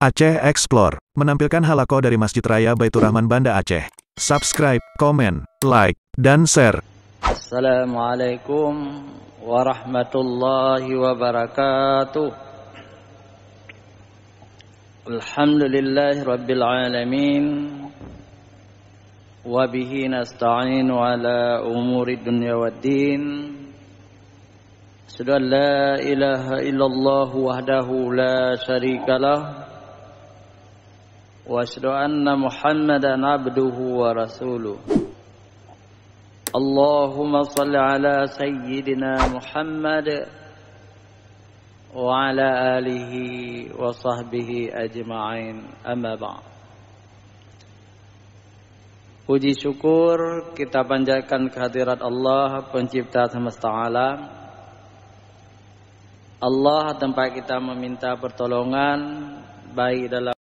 Aceh Explore menampilkan halaqah dari Masjid Raya Baitur Rahman Banda Aceh. Subscribe, komen, like, dan share. Assalamualaikum warahmatullahi wabarakatuh. Alhamdulillahi rabbil alamin. Wabihi nasta'inu ala umuri dunya waddin. Asyhadu an la ilaha illallah wahdahu la syarikalah. Wa asyhadu anna Muhammadan abduhu wa rasuluh. Allahumma salli ala sayyidina Muhammad wa ala alihi wa sahbihi ajma'in. Amma ba'd. Puji syukur kita panjatkan kehadirat Allah, pencipta semesta alam. Allah tempat kita meminta pertolongan baik dalam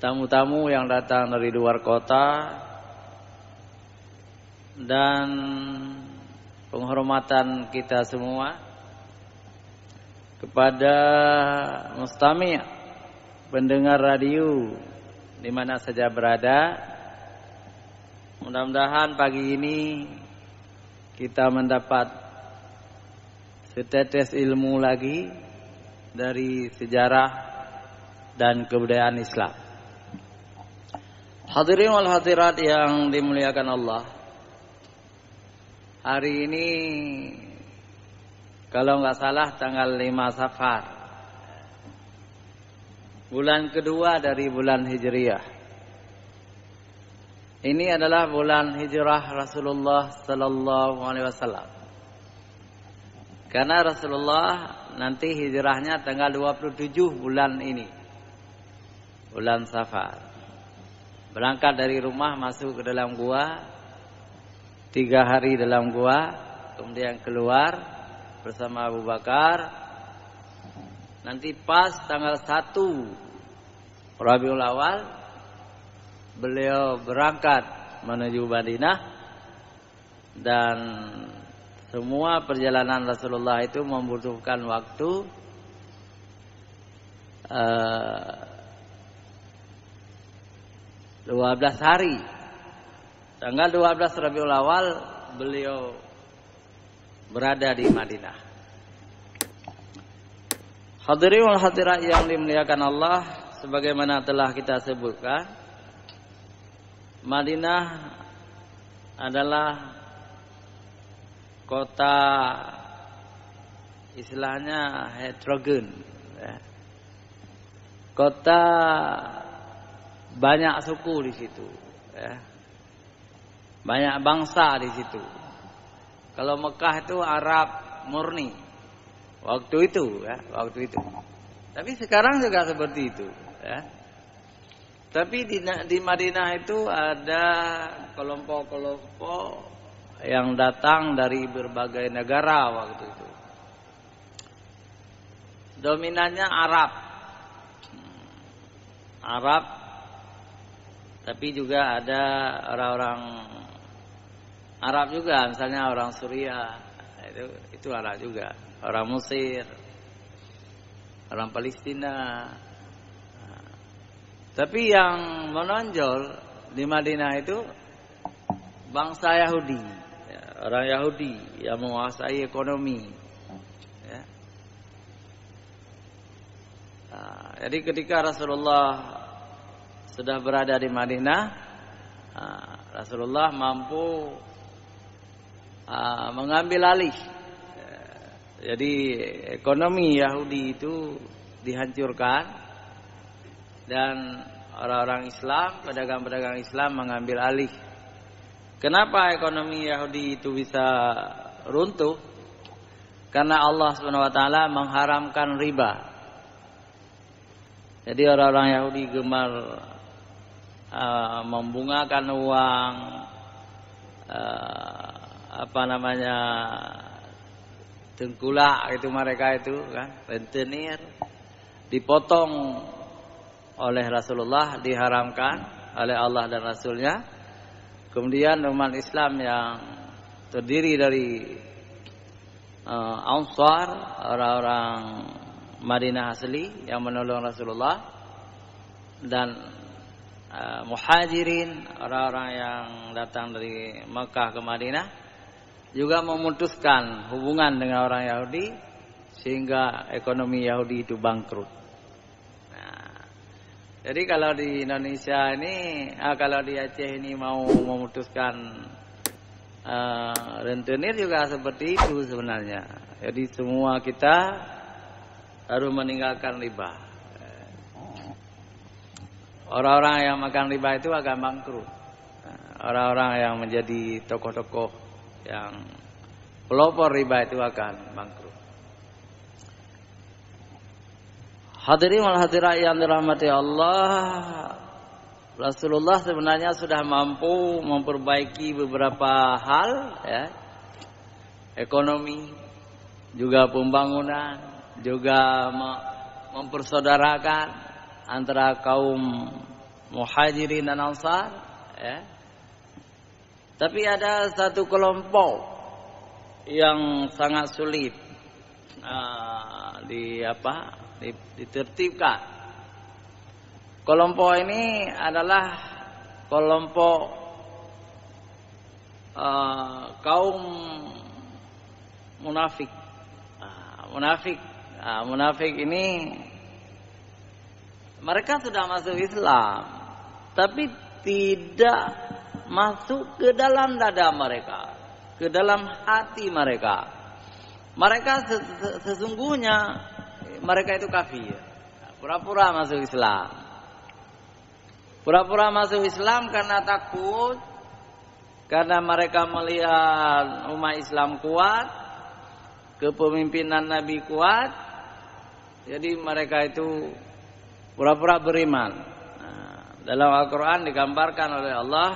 tamu-tamu yang datang dari luar kota dan penghormatan kita semua kepada mustami' pendengar radio di mana saja berada. Mudah-mudahan pagi ini kita mendapat setetes ilmu lagi dari sejarah dan kebudayaan Islam. Hadirin wal hadirat yang dimuliakan Allah. Hari ini kalau nggak salah tanggal 5 Safar, bulan kedua dari bulan Hijriyah. Ini adalah bulan hijrah Rasulullah sallallahu alaihi wasallam. Karena Rasulullah nanti hijrahnya tanggal 27 bulan ini. Bulan Safar. Berangkat dari rumah masuk ke dalam gua, 3 hari dalam gua, kemudian keluar bersama Abu Bakar. Nanti pas tanggal 1 Rabiul Awal beliau berangkat menuju Madinah. Dan semua perjalanan Rasulullah itu membutuhkan waktu 12 hari. Tanggal 12 Rabiul Awal beliau berada di Madinah. Hadirin wal hadirat yang dimuliakan Allah, sebagaimana telah kita sebutkan, Madinah adalah kota istilahnya heterogen, ya. Kota banyak suku di situ, ya. Banyak bangsa di situ. Kalau Mekah itu Arab murni waktu itu, ya, waktu itu. Tapi sekarang juga seperti itu, ya. Tapi di Madinah itu ada kelompok-kelompok yang datang dari berbagai negara waktu itu. Dominannya Arab. Tapi juga ada orang-orang Arab juga, misalnya orang Suriah, itu Arab juga, orang Mesir, orang Palestina. Tapi yang menonjol di Madinah itu bangsa Yahudi, ya, orang Yahudi yang menguasai ekonomi. Ya. Jadi ketika Rasulullah sudah berada di Madinah, Rasulullah mampu mengambil alih. Jadi ekonomi Yahudi itu dihancurkan dan orang-orang Islam, pedagang-pedagang Islam mengambil alih. Kenapa ekonomi Yahudi itu bisa runtuh? Karena Allah SWT mengharamkan riba. Jadi orang-orang Yahudi gemar membungakan uang, tengkulak itu mereka itu kan, rentenir, dipotong oleh Rasulullah, diharamkan oleh Allah dan Rasulnya. Kemudian umat Islam yang terdiri dari Ansar, orang-orang Madinah asli yang menolong Rasulullah, dan Muhajirin, orang-orang yang datang dari Mekah ke Madinah, juga memutuskan hubungan dengan orang Yahudi sehingga ekonomi Yahudi itu bangkrut. Nah, jadi kalau di Indonesia ini, kalau di Aceh ini mau memutuskan rentenir juga seperti itu sebenarnya. Jadi semua kita harus meninggalkan riba. Orang-orang yang makan riba itu akan bangkrut. Orang-orang yang menjadi tokoh-tokoh yang pelopor riba itu akan bangkrut. Hadirin wal hadirat yang dirahmati Allah, Rasulullah sebenarnya sudah mampu memperbaiki beberapa hal, ya. Ekonomi, juga pembangunan, juga mempersaudarakan antara kaum Muhajirin dan Ansar, ya. Tapi ada satu kelompok yang sangat sulit ditertibkan. Kelompok ini adalah kelompok kaum munafik. Munafik ini mereka sudah masuk Islam, tapi tidak masuk ke dalam dada mereka, ke dalam hati mereka. Mereka sesungguhnya mereka itu kafir. Pura-pura masuk Islam. Pura-pura masuk Islam karena takut, karena mereka melihat umat Islam kuat, kepemimpinan Nabi kuat. Jadi mereka itu pura-pura beriman. Dalam Al-Quran digambarkan oleh Allah,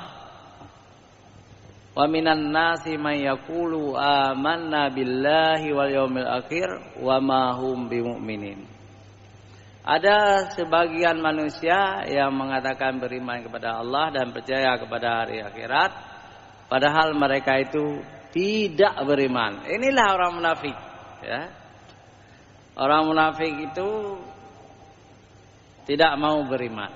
wa minan nasi may yaqulu amanna billahi wal yaumil akhir wa ma hum bimumin. Ada sebagian manusia yang mengatakan beriman kepada Allah dan percaya kepada hari akhirat, padahal mereka itu tidak beriman. Inilah orang munafik, ya. Orang munafik itu tidak mau beriman.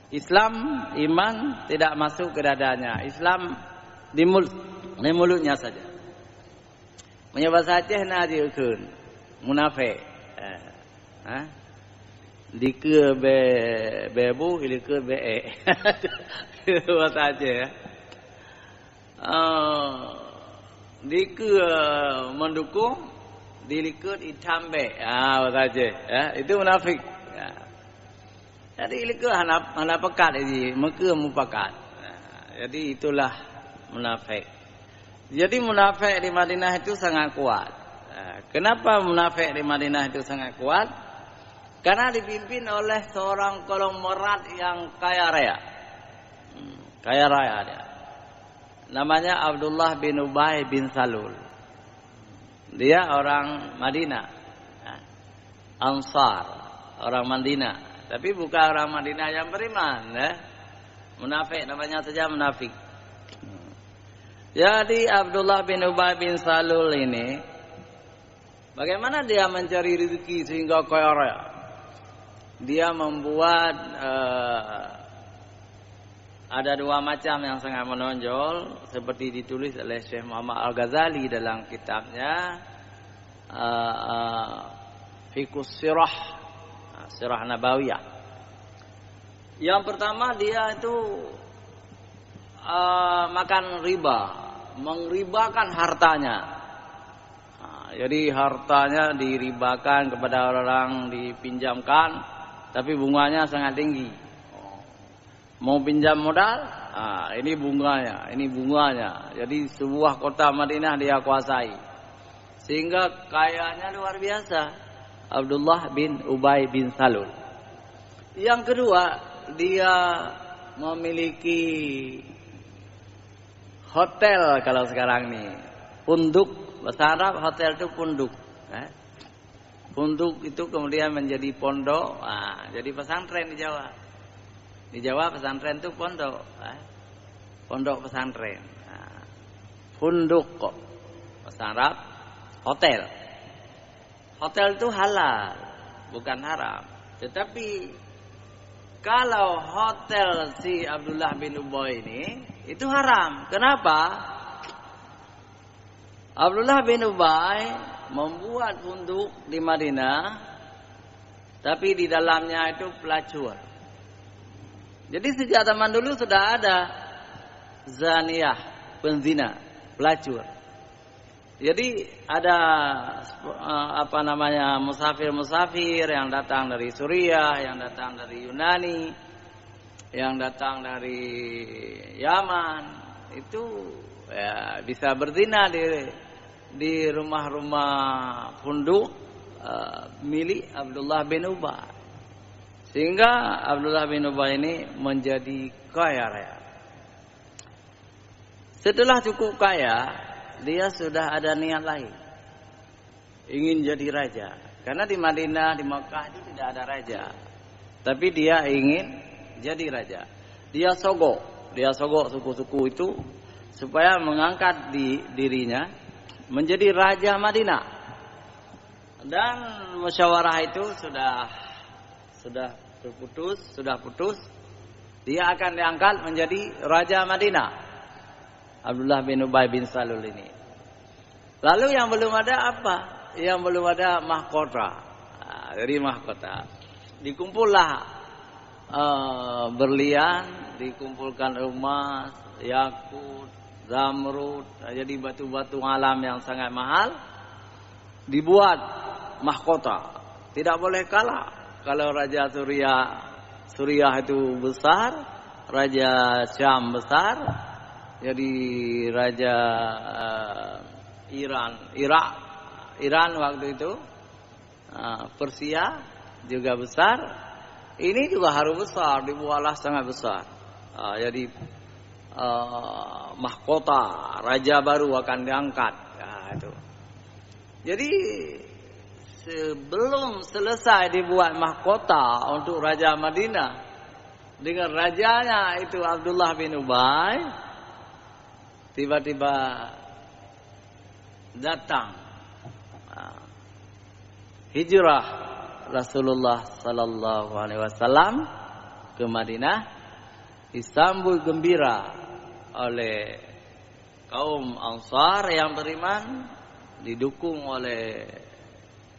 Islam, iman tidak masuk ke dadanya. Islam di mulutnya saja. Bahasa Aceh najiukun munafik. Dike bebu ilike be. Bahasa Aceh, ya. Dike mendukung, dilikut itambe. Bahasa Aceh, ya. Itu munafik. Ya. Jadi ilike hana pekat ini, maka mupakat. Jadi itulah munafik. Jadi munafik di Madinah itu sangat kuat. Kenapa munafik di Madinah itu sangat kuat? Karena dipimpin oleh seorang konglomerat yang kaya raya. Kaya raya dia. Namanya Abdullah bin Ubay bin Salul. Dia orang Madinah. Ansar, orang Madinah. Tapi bukan orang Madinah yang beriman, ya. Munafik, namanya saja munafik. Jadi Abdullah bin Ubay bin Salul ini, bagaimana dia mencari rezeki sehingga kaya raya? Dia membuat ada dua macam yang sangat menonjol, seperti ditulis oleh Syekh Muhammad Al-Ghazali dalam kitabnya Fiqhus Sirah, Sirah Nabawiyah. Yang pertama dia itu makan riba, mengribakan hartanya. Jadi hartanya diribakan kepada orang, dipinjamkan, tapi bunganya sangat tinggi. Mau pinjam modal, ini bunganya. Jadi sebuah kota Madinah dia kuasai, sehingga kayanya luar biasa. Abdullah bin Ubay bin Salul. Yang kedua, dia memiliki hotel kalau sekarang nih. Punduk, bahasa Arab hotel itu punduk. Punduk itu kemudian menjadi pondok. Nah, jadi pesantren di Jawa. Di Jawa pesantren itu pondok. Pondok pesantren. Nah, punduk kok. Bahasa Arab hotel. Hotel itu halal, bukan haram. Tetapi kalau hotel si Abdullah bin Ubay ini itu haram. Kenapa? Abdullah bin Ubay membuat punduk di Madinah, tapi di dalamnya itu pelacur. Jadi sejak zaman dulu sudah ada zaniyah, penzina, pelacur. Jadi ada musafir-musafir yang datang dari Suriah, yang datang dari Yunani, yang datang dari Yaman, itu ya bisa berzina di rumah-rumah punduk milik Abdullah bin Ubay. Sehingga Abdullah bin Ubay ini menjadi kaya raya. Setelah cukup kaya, dia sudah ada niat lain, ingin jadi raja. Karena di Madinah, di Makkah itu tidak ada raja, tapi dia ingin jadi raja. Dia sogok suku-suku itu supaya mengangkat dirinya menjadi raja Madinah. Dan musyawarah itu sudah putus. Dia akan diangkat menjadi raja Madinah. Abdullah bin Ubay bin Salul ini. Lalu yang belum ada apa? Yang belum ada mahkota. Dari mahkota dikumpullah berlian, dikumpulkan emas, yakut, zamrud, jadi batu-batu alam yang sangat mahal. Dibuat mahkota. Tidak boleh kalah. Kalau Raja Suriah itu besar, Raja Syam besar, jadi Raja Iran waktu itu, Persia juga besar. Ini juga harus besar, dibuatlah sangat besar. Jadi mahkota raja baru akan diangkat. Itu. Jadi sebelum selesai dibuat mahkota untuk Raja Madinah dengan rajanya itu Abdullah bin Ubay, tiba-tiba datang hijrah Rasulullah sallallahu alaihi wasallam ke Madinah, disambut gembira oleh kaum Ansar yang beriman, didukung oleh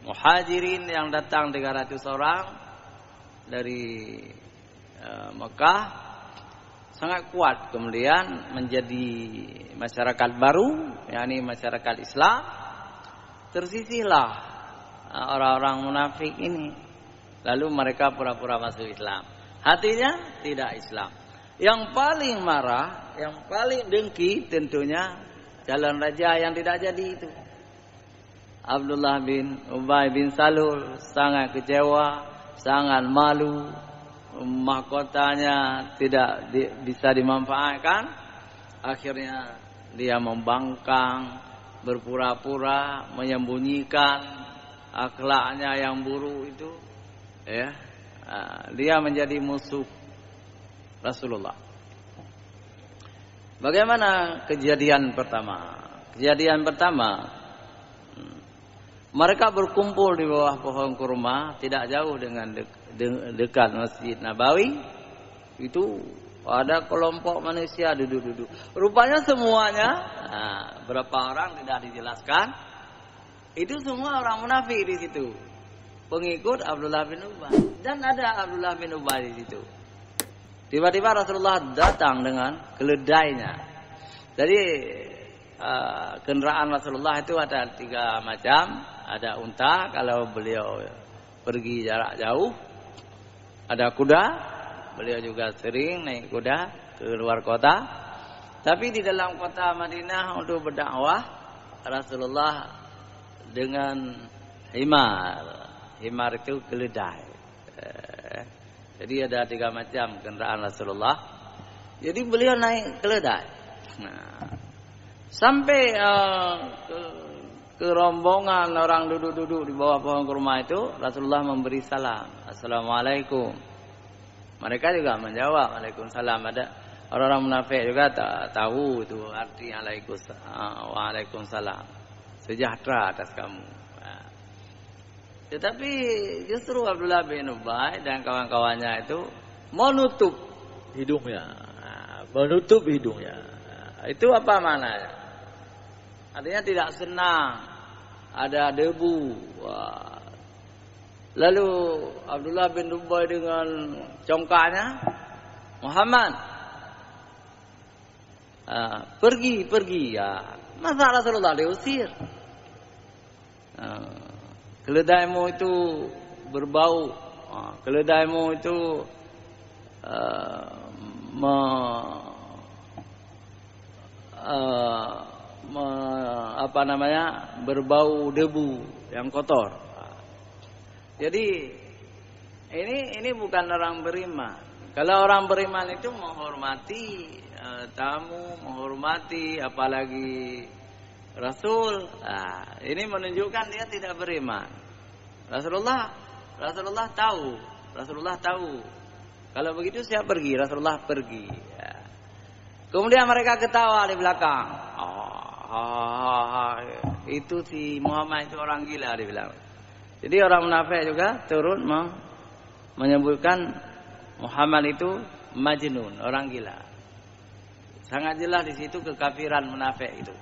Muhajirin yang datang 300 orang dari Mekah, sangat kuat. Kemudian menjadi masyarakat baru, yakni masyarakat Islam. Tersisihlah orang-orang munafik ini, lalu mereka pura-pura masuk Islam, hatinya tidak Islam. Yang paling marah, yang paling dengki tentunya calon raja yang tidak jadi itu. Abdullah bin Ubay bin Salul sangat kecewa, sangat malu, mahkotanya tidak bisa dimanfaatkan. Akhirnya dia membangkang, berpura-pura, menyembunyikan akhlaknya yang buruk itu, ya. Dia menjadi musuh Rasulullah. Bagaimana kejadian pertama? Kejadian pertama, mereka berkumpul di bawah pohon kurma, tidak jauh dengan dekat Masjid Nabawi. Itu ada kelompok manusia duduk-duduk. Rupanya semuanya, berapa orang tidak dijelaskan. Itu semua orang munafik di situ, pengikut Abdullah bin Ubay. Dan ada Abdullah bin Ubay di situ. Tiba-tiba Rasulullah datang dengan keledainya. Jadi kendaraan Rasulullah itu ada 3 macam. Ada unta kalau beliau pergi jarak jauh. Ada kuda, beliau juga sering naik kuda ke luar kota. Tapi di dalam kota Madinah untuk berdakwah, Rasulullah dengan himar. Himar itu keledai. Jadi Jadi ada 3 macam kendaraan Rasulullah. Jadi beliau naik keledai. Nah, sampai ke rombongan orang duduk-duduk di bawah pohon kurma itu, Rasulullah memberi salam, Assalamualaikum. Mereka juga menjawab, Waalaikumsalam. Ada orang-orang munafik juga tak tahu itu arti Waalaikumsalam. Sejahtera atas kamu. Nah, tetapi justru Abdullah bin Ubay dan kawan-kawannya itu menutup hidungnya. Menutup hidungnya. Itu apa maknanya? Artinya tidak senang, ada debu. Wah. Lalu Abdullah bin Ubay dengan congkaknya, Muhammad, pergi. Ya. Masa Rasulullah diusir? Keledaimu itu berbau, keledaimu itu berbau debu yang kotor. Jadi ini bukan orang beriman. Kalau orang beriman itu menghormati tamu, menghormati apalagi Rasul. Nah, ini menunjukkan dia tidak beriman. Rasulullah tahu. Kalau begitu saya pergi, Rasulullah pergi. Ya. Kemudian mereka ketawa di belakang. Itu si Muhammad itu orang gila dibilang. Jadi orang munafik juga turun menyebutkan Muhammad itu majnun, orang gila. Sangat jelas di situ kekafiran munafik itu.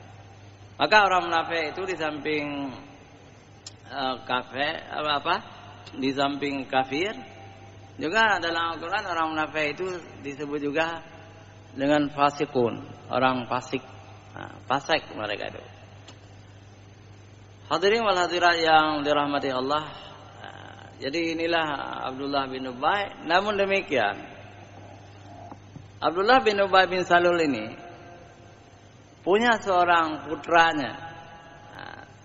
Maka orang munafik itu di samping di samping kafir, juga dalam Al-Quran orang munafik itu disebut juga dengan fasikun, orang fasik. Fasik mereka itu. Hadirin wal hadirat yang dirahmati Allah. Jadi inilah Abdullah bin Ubay. Namun demikian, Abdullah bin Ubay bin Salul ini punya seorang putranya,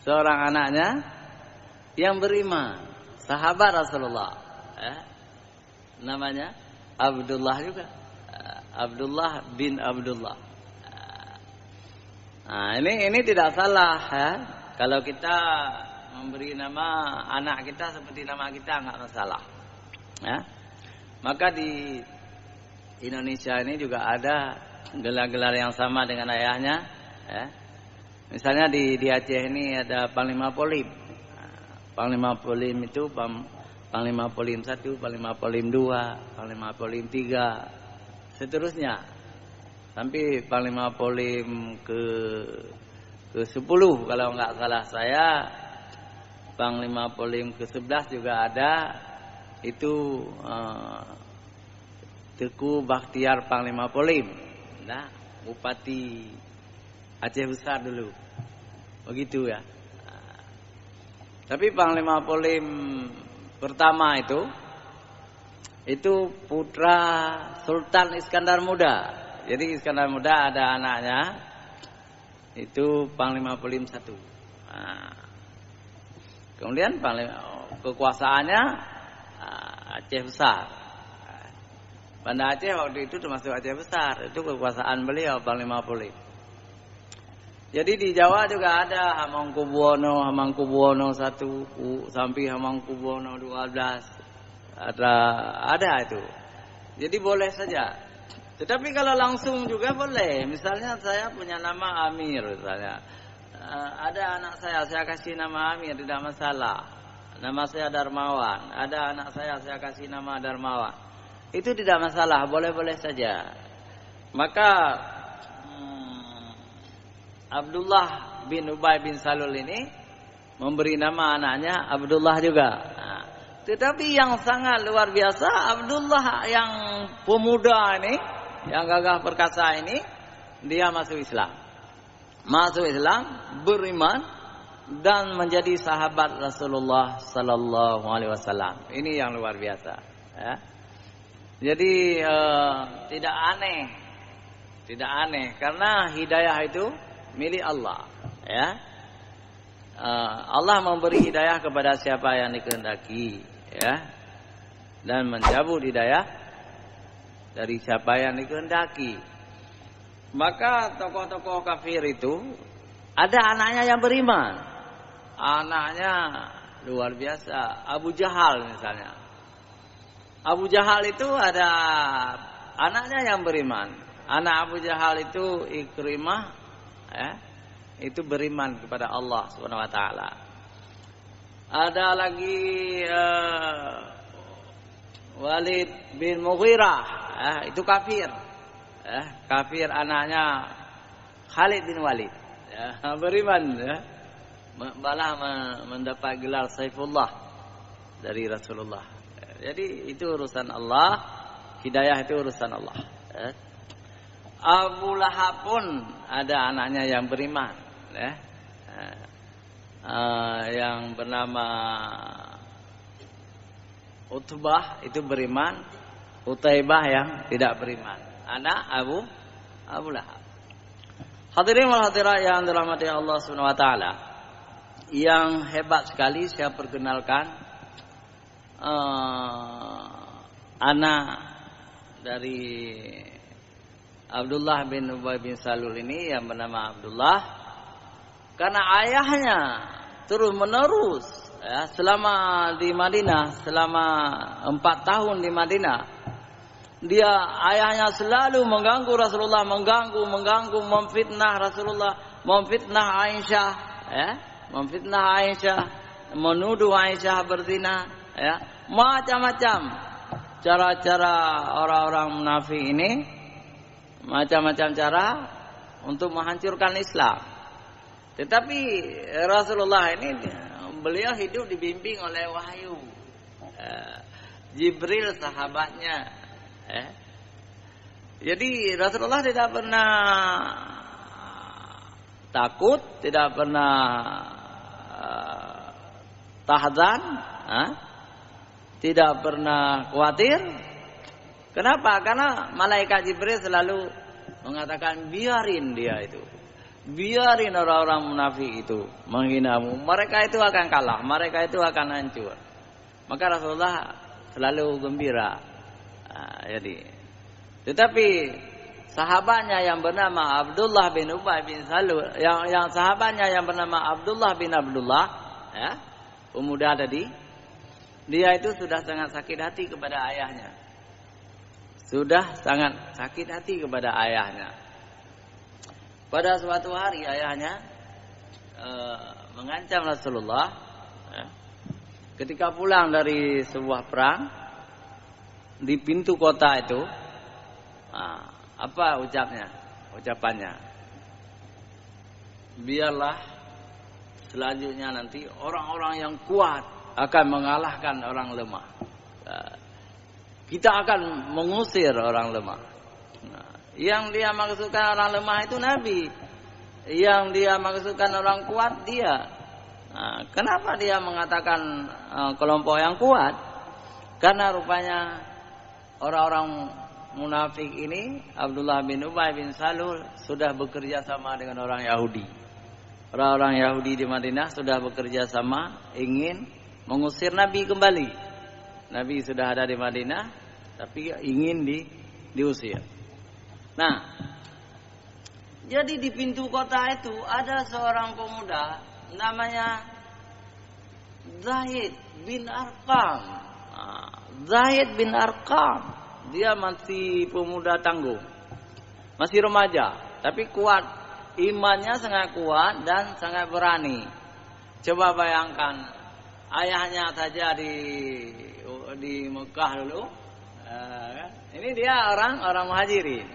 seorang anaknya yang beriman, sahabat Rasulullah. Namanya Abdullah juga. Abdullah bin Abdullah. Nah, ini tidak salah ya. Kalau kita memberi nama anak kita seperti nama kita enggak masalah. Ya. Maka di Indonesia ini juga ada gelar-gelar yang sama dengan ayahnya ya. Misalnya di Aceh ini ada Panglima Polim. Panglima Polim itu Panglima Polim 1, Panglima Polim 2, Panglima Polim 3, seterusnya. Sampai Panglima Polim ke-10 kalau enggak salah saya. Panglima Polim ke-11 juga ada. Itu Teku Bakhtiar Panglima Polim. Nah, Bupati Aceh Besar dulu. Begitu ya. Tapi Panglima Polim pertama itu putra Sultan Iskandar Muda. Jadi Iskandar Muda ada anaknya, itu Panglima Polim 1. Nah, kemudian kekuasaannya Aceh Besar. Banda Aceh waktu itu termasuk Aceh Besar. Itu kekuasaan beliau Panglima Polim. Jadi di Jawa juga ada Hamengkubuwono 1 sampai Hamengkubuwono 12. Ada itu. Jadi boleh saja. Tetapi kalau langsung juga boleh. Misalnya saya punya nama Amir misalnya. Ada anak saya kasih nama Amir, tidak masalah. Nama saya Darmawan. Ada anak saya kasih nama Darmawan. Itu tidak masalah, boleh-boleh saja. Maka Abdullah bin Ubay bin Salul ini memberi nama anaknya Abdullah juga. Tetapi yang sangat luar biasa, Abdullah yang pemuda ini, yang gagah perkasa ini, dia masuk Islam. Masuk Islam, beriman dan menjadi sahabat Rasulullah sallallahu alaihi wasallam. Ini yang luar biasa, ya. Jadi tidak aneh karena hidayah itu milik Allah, ya. Allah memberi hidayah kepada siapa yang dikehendaki, ya. dan mencabut hidayah dari siapa yang dikehendaki. Maka tokoh-tokoh kafir itu ada anaknya yang beriman. Anaknya luar biasa. Abu Jahal misalnya. Abu Jahal itu ada anaknya yang beriman. Anak Abu Jahal itu Ikrimah, itu beriman kepada Allah Subhanahu wa taala. Ada lagi Walid bin Mughirah, itu kafir. Kafir anaknya Khalid bin Walid, beriman, malah mendapat gelar Saifullah dari Rasulullah. Jadi itu urusan Allah, hidayah itu urusan Allah. Abu Lahab pun ada anaknya yang beriman, yang bernama Utbah itu beriman, Utaibah yang tidak beriman, anak Abu Lahab. Hadirin wal hadirat yang dirahmati Allah Subhanahu wa taala, yang hebat sekali saya perkenalkan anak dari Abdullah bin Ubay bin Salul ini yang bernama Abdullah, karena ayahnya terus menerus selama di Madinah, selama 4 tahun di Madinah, ayahnya selalu mengganggu Rasulullah, mengganggu, memfitnah Rasulullah, memfitnah Aisyah, menuduh Aisyah berzina, macam-macam cara-cara orang-orang munafik ini, macam-macam cara untuk menghancurkan Islam. Tetapi Rasulullah ini beliau hidup dibimbing oleh wahyu, Jibril sahabatnya. Jadi Rasulullah tidak pernah takut, tidak pernah tahzan, tidak pernah khawatir. Kenapa? Karena malaikat Jibril selalu mengatakan biarin dia itu, biarin orang-orang munafik itu menghinamu, mereka itu akan kalah, mereka itu akan hancur. Maka Rasulullah selalu gembira. Tetapi sahabatnya yang bernama Abdullah bin Ubay bin Salul, yang sahabatnya yang bernama Abdullah bin Abdullah, pemuda tadi, dia itu sudah sangat sakit hati kepada ayahnya. Sudah sangat sakit hati kepada ayahnya. Pada suatu hari ayahnya mengancam Rasulullah, ketika pulang dari sebuah perang di pintu kota itu. Apa ucapannya? Biarlah selanjutnya nanti orang-orang yang kuat akan mengalahkan orang lemah. Kita akan mengusir orang lemah. Yang dia maksudkan orang lemah itu Nabi. Yang dia maksudkan orang kuat dia. Kenapa dia mengatakan kelompok yang kuat? Karena rupanya orang-orang munafik ini, Abdullah bin Ubay bin Salul, sudah bekerja sama dengan orang Yahudi. Orang-orang Yahudi di Madinah sudah bekerja sama ingin mengusir Nabi kembali. Nabi sudah ada di Madinah, tapi ingin diusir. Nah, jadi di pintu kota itu ada seorang pemuda namanya Zaid bin Arqam. Zaid bin Arqam, dia masih pemuda tangguh, masih remaja, tapi kuat, imannya sangat kuat dan sangat berani. Coba bayangkan, ayahnya saja di Mekah dulu, ini dia orang muhajirin,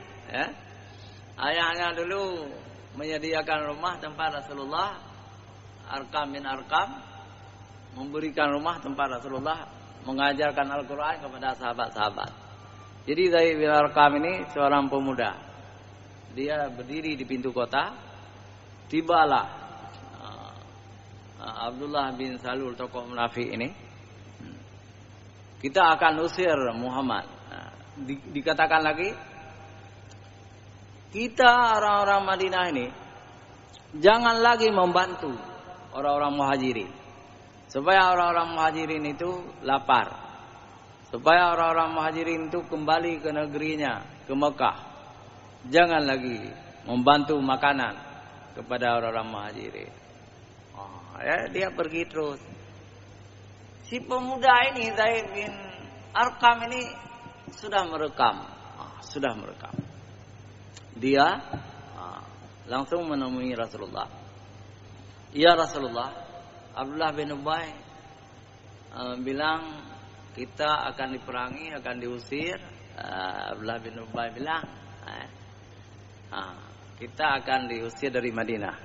ayahnya dulu menyediakan rumah tempat Rasulullah. Arqam bin Arqam memberikan rumah tempat Rasulullah mengajarkan Al-Quran kepada sahabat-sahabat. Jadi Zaid bin Arqam ini seorang pemuda. Dia berdiri di pintu kota. Tibalah Abdullah bin Salul, tokoh munafik ini. Kita akan usir Muhammad. Dikatakan lagi, kita orang-orang Madinah ini jangan lagi membantu orang-orang muhajirin, supaya orang-orang muhajirin itu lapar, supaya orang-orang Muhajirin itu kembali ke negerinya, ke Mekah. Jangan lagi membantu makanan kepada orang-orang Muhajirin. Dia pergi terus. Si pemuda ini, Zaid bin Arqam ini sudah merekam. Dia langsung menemui Rasulullah. Ya Rasulullah, Abdullah bin Ubay bilang kita akan diperangi, akan diusir. Abdullah bin Ubay bilang kita akan diusir dari Madinah.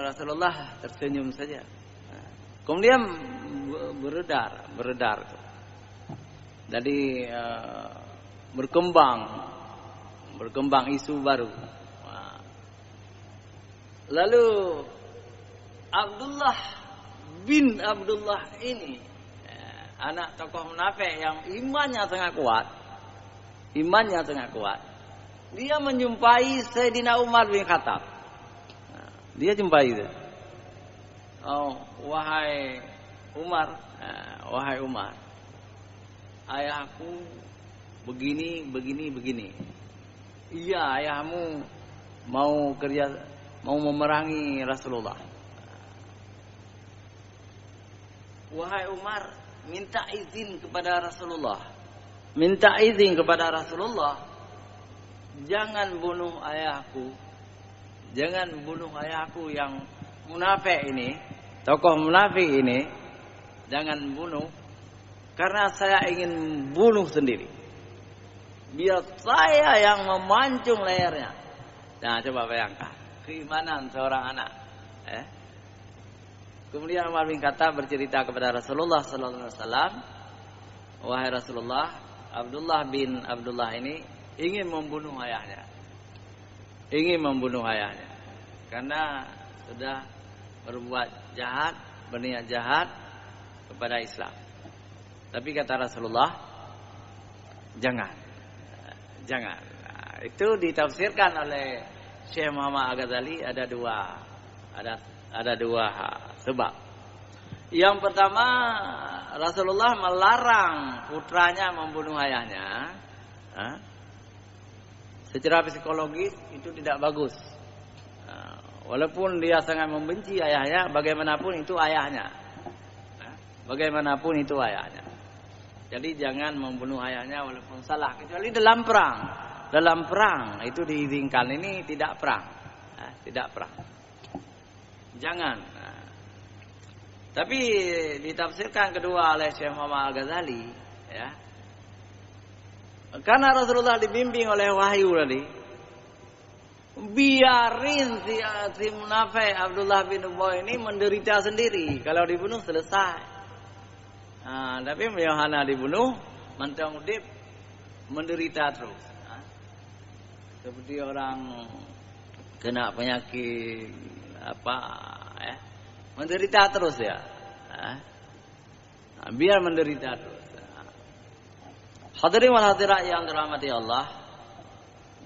Rasulullah tersenyum saja. Kemudian beredar. Jadi berkembang isu baru. Lalu Abdullah bin Abdullah ini, anak tokoh munafik yang imannya sangat kuat, dia menjumpai Sayyidina Umar bin Khattab. Dia jumpai itu. Wahai Umar, ayahku begini. Iya, ayahmu mau memerangi Rasulullah. Wahai Umar, minta izin kepada Rasulullah. Jangan bunuh ayahku yang munafik ini, tokoh munafik ini. Jangan bunuh, karena saya ingin bunuh sendiri. Biar saya yang memancung lehernya. Nah, coba bayangkan keimanan seorang anak. Kemudian Umar bin Khattab bercerita kepada Rasulullah sallallahu alaihi wasallam, wahai Rasulullah, Abdullah bin Abdullah ini ingin membunuh ayahnya. Karena sudah berniat jahat kepada Islam. Tapi kata Rasulullah, jangan. Itu ditafsirkan oleh Syekh Muhammad Al-Ghazali ada dua sebab. Yang pertama, Rasulullah melarang putranya membunuh ayahnya. Secara psikologis itu tidak bagus. Walaupun dia sangat membenci ayahnya, bagaimanapun itu ayahnya. Jadi jangan membunuh ayahnya walaupun salah, kecuali dalam perang. Dalam perang itu diizinkan, ini tidak perang. Jangan. Tapi ditafsirkan kedua oleh Syekh Muhammad Al-Ghazali, ya. Karena Rasulullah dibimbing oleh wahyu tadi, biarin si munafik Abdullah bin Ubay ini menderita sendiri. Kalau dibunuh selesai. Tapi Yohana dibunuh, mantang udip menderita terus. Seperti orang kena penyakit menderita terus ya. Biar menderita terus. Hadirin wal hadirat yang dirahmati Allah,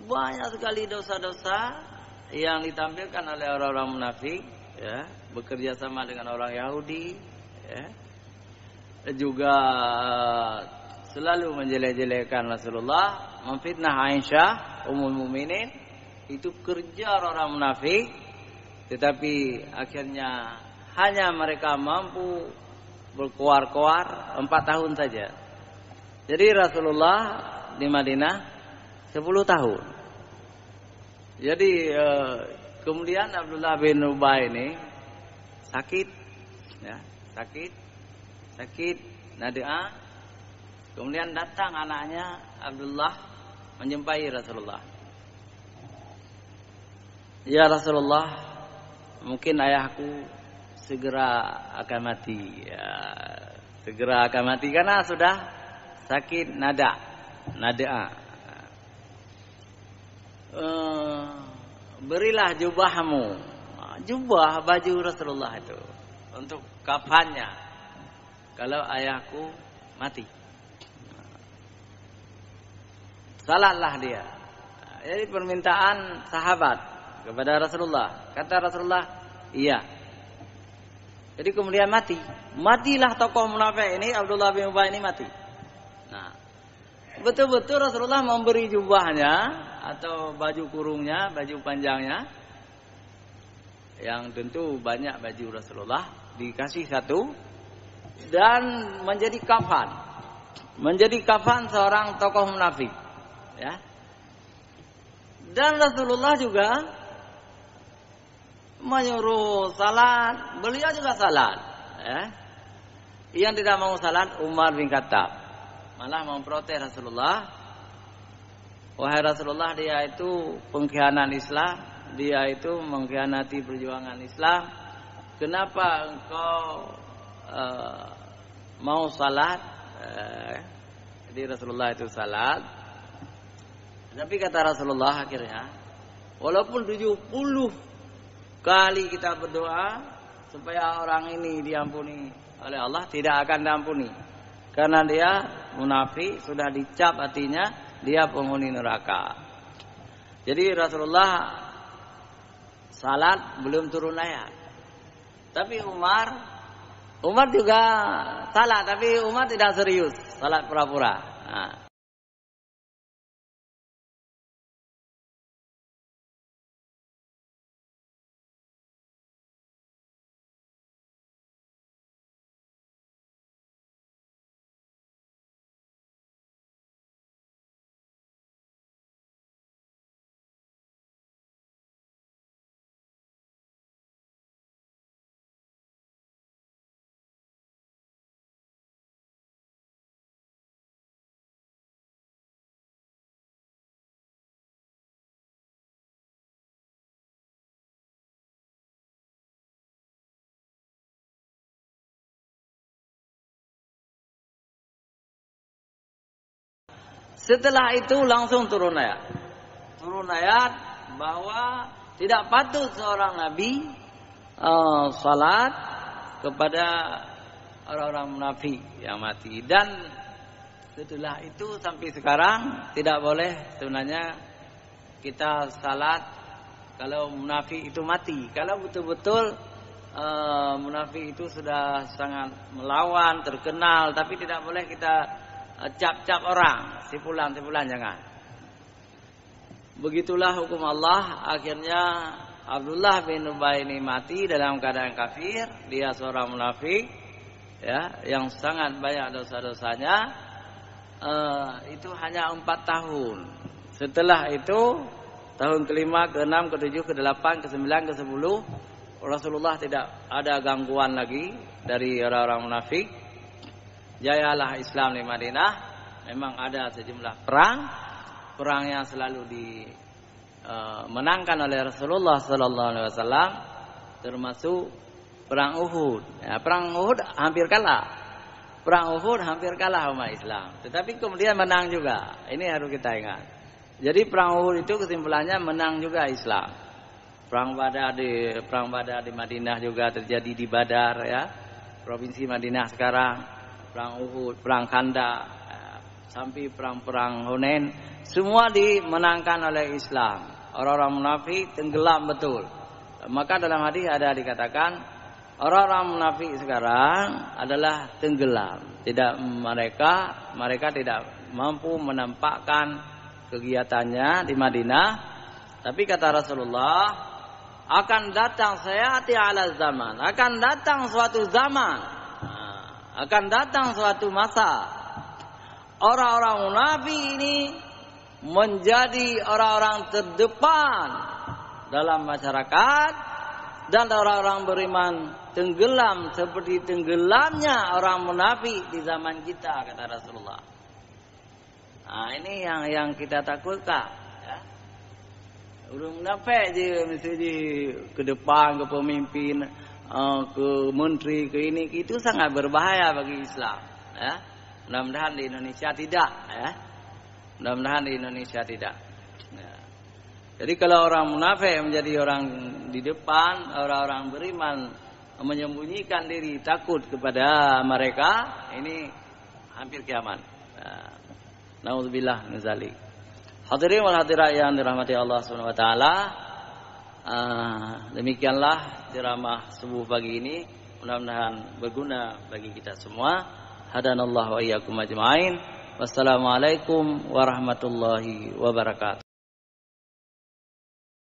banyak sekali dosa-dosa yang ditampilkan oleh orang-orang munafik, ya, bekerja sama dengan orang Yahudi, ya. Juga selalu menjelek-jelekan Rasulullah, memfitnah Aisyah ummul mukminin. Itu kerja orang munafik, tetapi akhirnya hanya mereka mampu berkoar-koar 4 tahun saja. Jadi Rasulullah di Madinah 10 tahun. Jadi kemudian Abdullah bin Ubay ini sakit, ya, sakit nadia. Kemudian datang anaknya Abdullah menjumpai Rasulullah. Ya Rasulullah, mungkin ayahku segera akan mati, ya, segera akan mati karena sudah sakit nadia. Berilah jubahmu, jubah baju Rasulullah itu untuk kafannya kalau ayahku mati. Salahlah dia. Jadi permintaan sahabat kepada Rasulullah. Kata Rasulullah, iya. Jadi kemudian mati. Matilah tokoh munafik ini, Abdullah bin Ubay ini mati. Nah, betul-betul Rasulullah memberi jubahnya atau baju kurungnya, baju panjangnya, yang tentu banyak baju Rasulullah, dikasih satu dan menjadi kafan seorang tokoh munafik, ya. Dan Rasulullah juga menyuruh salat, beliau juga salat, ya. Yang tidak mau salat Umar bin Khattab, malah memprotes Rasulullah. Wahai Rasulullah, dia itu pengkhianat Islam, dia itu mengkhianati perjuangan Islam. Kenapa engkau mau salat? Jadi Rasulullah itu salat. Tapi kata Rasulullah akhirnya, walaupun 70 kali kita berdoa supaya orang ini diampuni oleh Allah, tidak akan diampuni. Karena dia munafik, sudah dicap hatinya, dia penghuni neraka. Jadi Rasulullah salat belum turun ayat. Tapi Umar juga salat, tapi Umar tidak serius, salat pura-pura. Nah. Setelah itu langsung turun ayat. Turun ayat bahwa tidak patut seorang nabi salat kepada orang-orang munafik yang mati. Dan setelah itu sampai sekarang tidak boleh sebenarnya kita salat kalau munafik itu mati. Kalau betul-betul munafik itu sudah sangat melawan, terkenal, tapi tidak boleh kita cap-cap orang, sipulan jangan. Begitulah hukum Allah. Akhirnya Abdullah bin Ubay ini mati dalam keadaan kafir. Dia seorang munafik, ya, yang sangat banyak dosa-dosanya. Itu hanya 4 tahun. Setelah itu tahun ke-5, ke-6, ke-7, ke-8, ke-9, ke-10 Rasulullah tidak ada gangguan lagi dari orang-orang munafik. Jayalah Islam di Madinah. Memang ada sejumlah perang yang selalu dimenangkan oleh Rasulullah sallallahu alaihi wasallam, termasuk perang Uhud. Ya, perang Uhud hampir kalah. Perang Uhud hampir kalah umat Islam, tetapi kemudian menang juga. Ini harus kita ingat. Jadi perang Uhud itu kesimpulannya menang juga Islam. Perang Badar di Madinah juga terjadi di Badar, ya. Provinsi Madinah sekarang. Perang Uhud, perang Khandaq, sampai perang-perang Hunain, semua dimenangkan oleh Islam. Orang-orang munafik tenggelam betul. Maka dalam hadis ada dikatakan orang-orang munafik sekarang adalah tenggelam. Mereka tidak mampu menampakkan kegiatannya di Madinah. Tapi kata Rasulullah, akan datang sayati ala zaman, akan datang suatu zaman, akan datang suatu masa, orang-orang munafik ini menjadi orang-orang terdepan dalam masyarakat, dan orang-orang beriman tenggelam seperti tenggelamnya orang munafik di zaman kita, kata Rasulullah. Nah, ini yang kita takutkan, ya. Orang munafik je mesti ke depan, ke pemimpin, ke menteri, ke ini, itu sangat berbahaya bagi Islam, ya. Mudah-mudahan di Indonesia tidak, ya. Mudah-mudahan di Indonesia tidak. Ya. Jadi kalau orang munafik menjadi orang di depan, orang-orang beriman menyembunyikan diri, takut kepada mereka, ini hampir kiamat. Ya. Nauzubillah min zalik. Hadirin wal hadirat yang dirahmati Allah Subhanahu wa taala. Demikianlah ceramah subuh pagi ini. Mudah-mudahan berguna bagi kita semua. Hadanallahu wa iyyakum ajma'in. Wassalamualaikum warahmatullahi wabarakatuh.